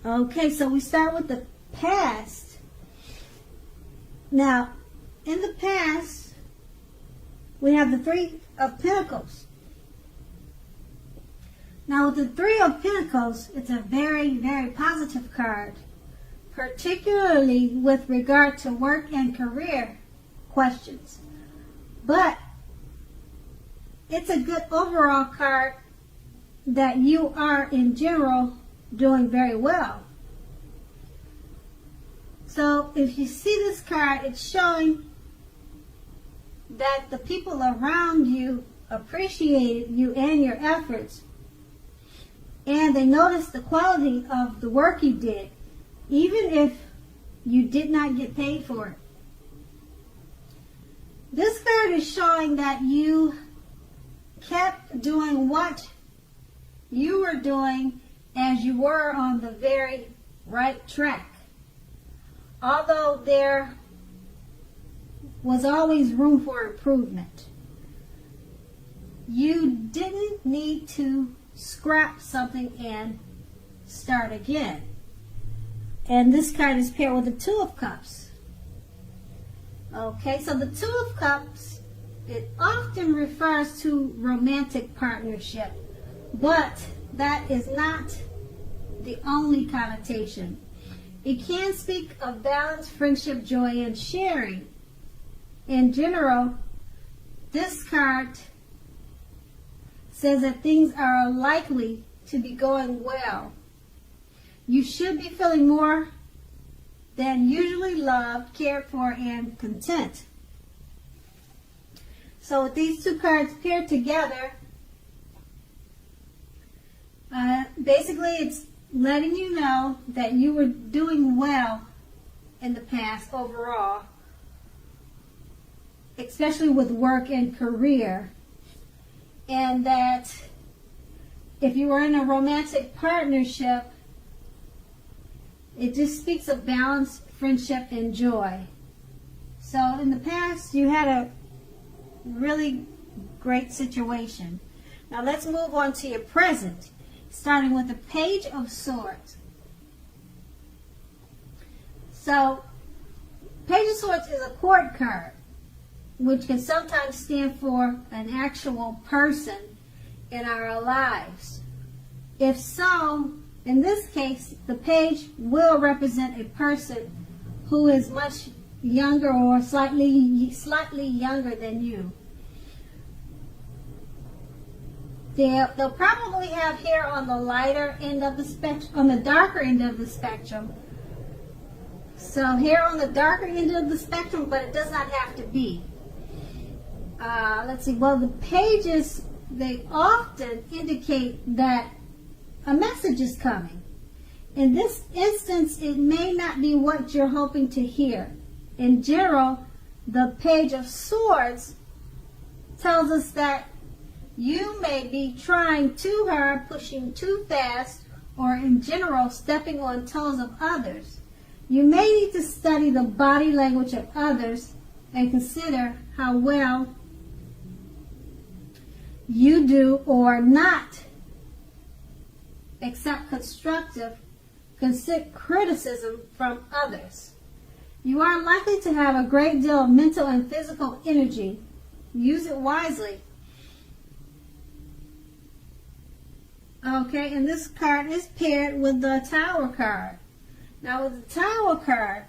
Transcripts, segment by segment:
Okay, so we start with the past. Now, in the past, we have the Three of Pentacles. Now, with the Three of Pentacles, it's a very, very positive card, particularly with regard to work and career questions. But it's a good overall card that you are, in general, doing very well. So if you see this card, it's showing that the people around you appreciated you and your efforts, and they noticed the quality of the work you did, even if you did not get paid for it. This card is showing that you kept doing what you were doing as you were on the very right track. Although there was always room for improvement. You didn't need to scrap something and start again. And this card is paired with the Two of Cups. Okay, so the Two of Cups, it often refers to romantic partnership, but that is not the only connotation. It can speak of balance, friendship, joy, and sharing. In general, this card says that things are likely to be going well. You should be feeling more than usually loved, cared for, and content. So with these two cards paired together, basically it's letting you know that you were doing well in the past overall, especially with work and career, and that if you were in a romantic partnership, it just speaks of balance, friendship, and joy. So in the past, you had a really great situation. Now let's move on to your present, starting with the Page of Swords. So, Page of Swords is a court card, which can sometimes stand for an actual person in our lives. If so, in this case, the page will represent a person who is much younger or slightly younger than you. They'll probably have hair on the lighter end of the spectrum, on the darker end of the spectrum. So hair on the darker end of the spectrum, but it does not have to be. Let's see. Well, the pages, they often indicate that a message is coming. In this instance, it may not be what you're hoping to hear. In general, the Page of Swords tells us that you may be trying too hard, pushing too fast, or in general, stepping on toes of others. You may need to study the body language of others and consider how well you do or not accept constructive criticism from others. You are likely to have a great deal of mental and physical energy. Use it wisely. Okay, and this card is paired with the Tower card. Now with the Tower card,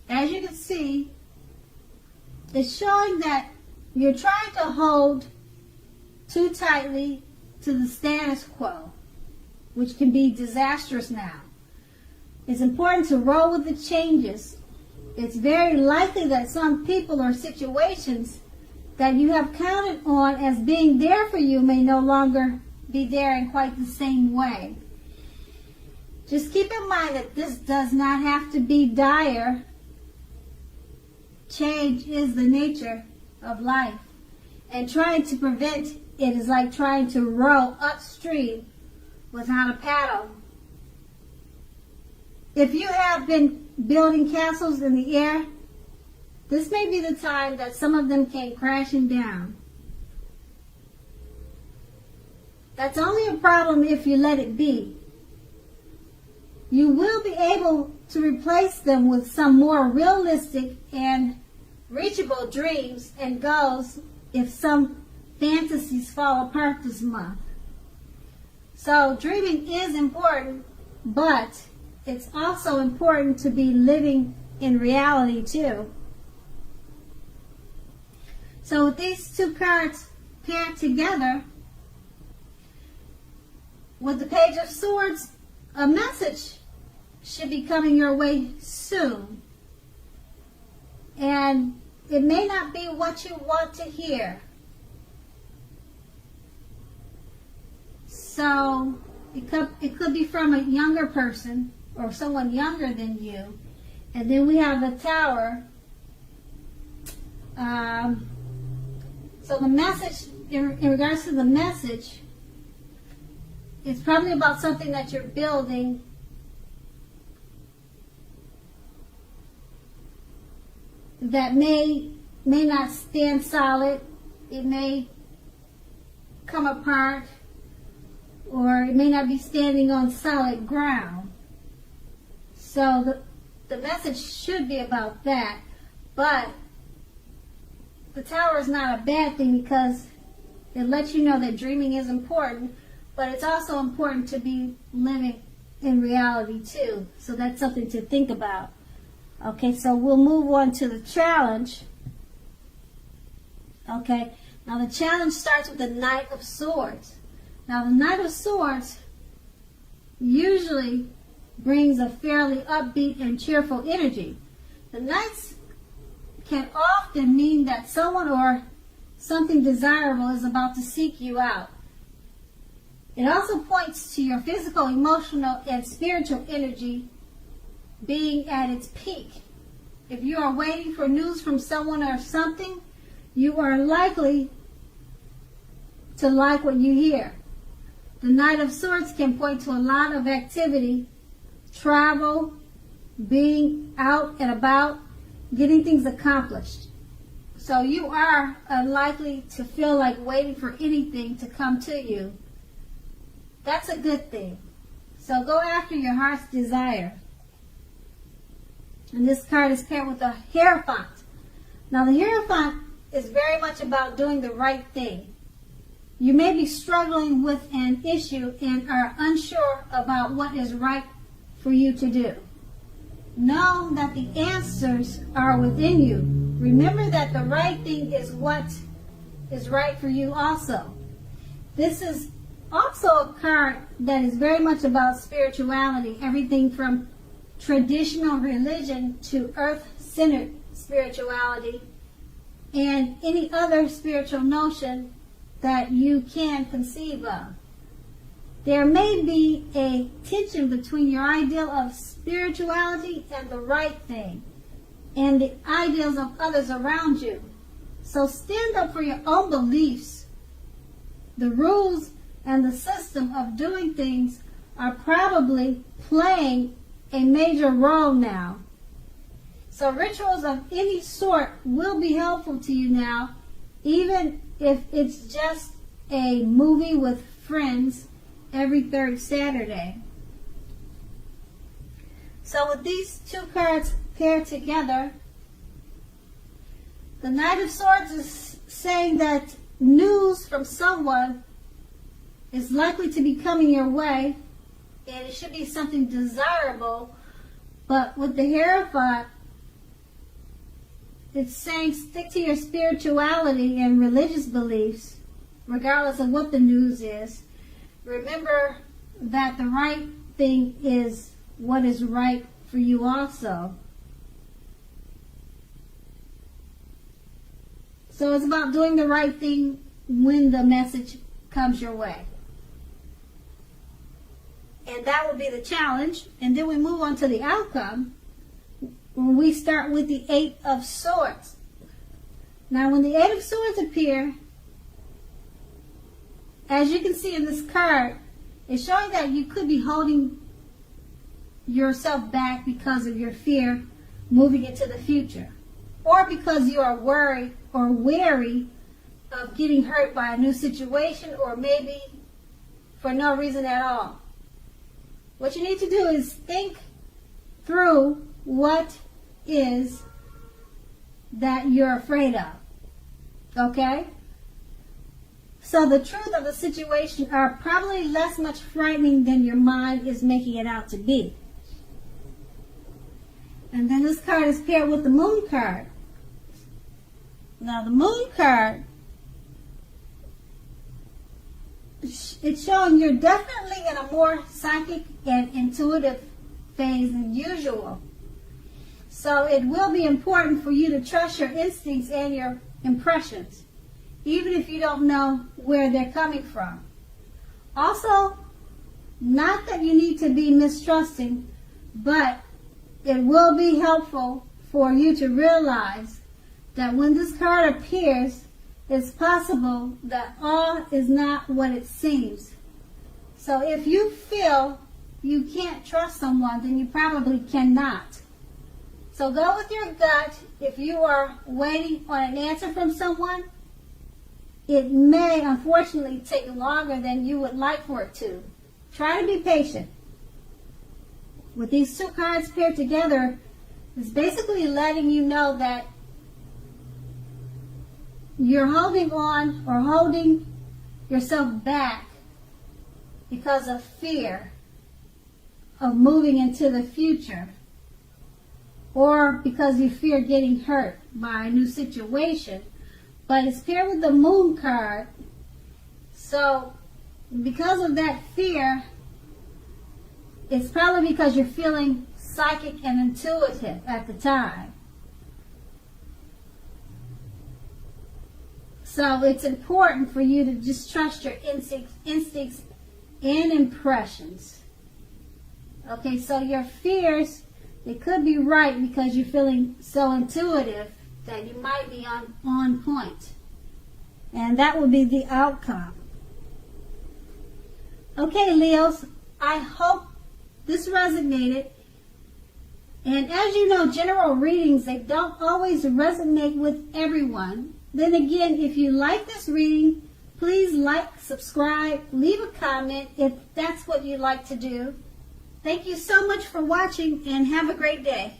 as you can see, it's showing that you're trying to hold too tightly to the status quo, which can be disastrous now. It's important to roll with the changes. It's very likely that some people or situations that you have counted on as being there for you may no longer be there in quite the same way. Just keep in mind that this does not have to be dire. Change is the nature of life. And trying to prevent it is like trying to row upstream without a paddle. If you have been building castles in the air, this may be the time that some of them came crashing down. That's only a problem if you let it be. you will be able to replace them with some more realistic and reachable dreams and goals if some fantasies fall apart this month. So dreaming is important, but it's also important to be living in reality too. So with these two cards paired together, with the Page of Swords, a message should be coming your way soon. And it may not be what you want to hear. So it could be from a younger person or someone younger than you. And then we have the Tower. So the message, in regards to the message, it's probably about something that you're building that may not stand solid. It may come apart, or it may not be standing on solid ground. So the message should be about that. But the Tower is not a bad thing because it lets you know that dreaming is important, but it's also important to be living in reality too. So that's something to think about. Okay, so we'll move on to the challenge. Okay, now the challenge starts with the Knight of Swords. Now the Knight of Swords usually brings a fairly upbeat and cheerful energy. The Knights can often mean that someone or something desirable is about to seek you out. It also points to your physical, emotional, and spiritual energy being at its peak. If you are waiting for news from someone or something, you are likely to like what you hear. The Knight of Swords can point to a lot of activity, travel, being out and about, getting things accomplished. So you are unlikely to feel like waiting for anything to come to you. That's a good thing. So go after your heart's desire. And this card is paired with the Hierophant. Now the Hierophant is very much about doing the right thing. You may be struggling with an issue and are unsure about what is right for you to do. Know that the answers are within you. Remember that the right thing is what is right for you also. This is also a card that is very much about spirituality, everything from traditional religion to earth-centered spirituality and any other spiritual notion that you can conceive of. There may be a tension between your ideal of spirituality and the right thing and the ideals of others around you. So stand up for your own beliefs. The rules and the system of doing things are probably playing a major role now. So rituals of any sort will be helpful to you now, even if it's just a movie with friends every third Saturday. So with these two cards paired together, the Knight of Swords is saying that news from someone is likely to be coming your way, and it should be something desirable. But with the Hierophant, it's saying stick to your spirituality and religious beliefs, regardless of what the news is. Remember that the right thing is what is right for you also. So it's about doing the right thing when the message comes your way. And that would be the challenge. And then we move on to the outcome. When we start with the Eight of Swords. Now when the Eight of Swords appear, as you can see in this card, it's showing that you could be holding yourself back because of your fear moving into the future. Or because you are worried or wary of getting hurt by a new situation, or maybe for no reason at all. Which what you need to do is think through what is that you're afraid of. Okay? So the truth of the situation are probably less much frightening than your mind is making it out to be. And then this card is paired with the Moon card. Now the Moon card, it's showing you're definitely in a more psychic and intuitive phase than usual. So it will be important for you to trust your instincts and your impressions, even if you don't know where they're coming from. Also, not that you need to be mistrusting, but it will be helpful for you to realize that when this card appears, it's possible that all is not what it seems. So if you feel you can't trust someone, then you probably cannot. So go with your gut. If you are waiting on an answer from someone, it may unfortunately take longer than you would like for it to. Try to be patient. With these two cards paired together, it's basically letting you know that you're holding on or holding yourself back because of fear of moving into the future, or because you fear getting hurt by a new situation. But it's paired with the Moon card, so because of that fear, it's probably because you're feeling psychic and intuitive at the time. So it's important for you to just trust your instincts and impressions. Okay, so your fears, they could be right because you're feeling so intuitive that you might be on point. And that will be the outcome. Okay, Leos, I hope this resonated. And as you know, general readings, they don't always resonate with everyone. Then again, if you like this reading, please like, subscribe, leave a comment if that's what you'd like to do. Thank you so much for watching and have a great day.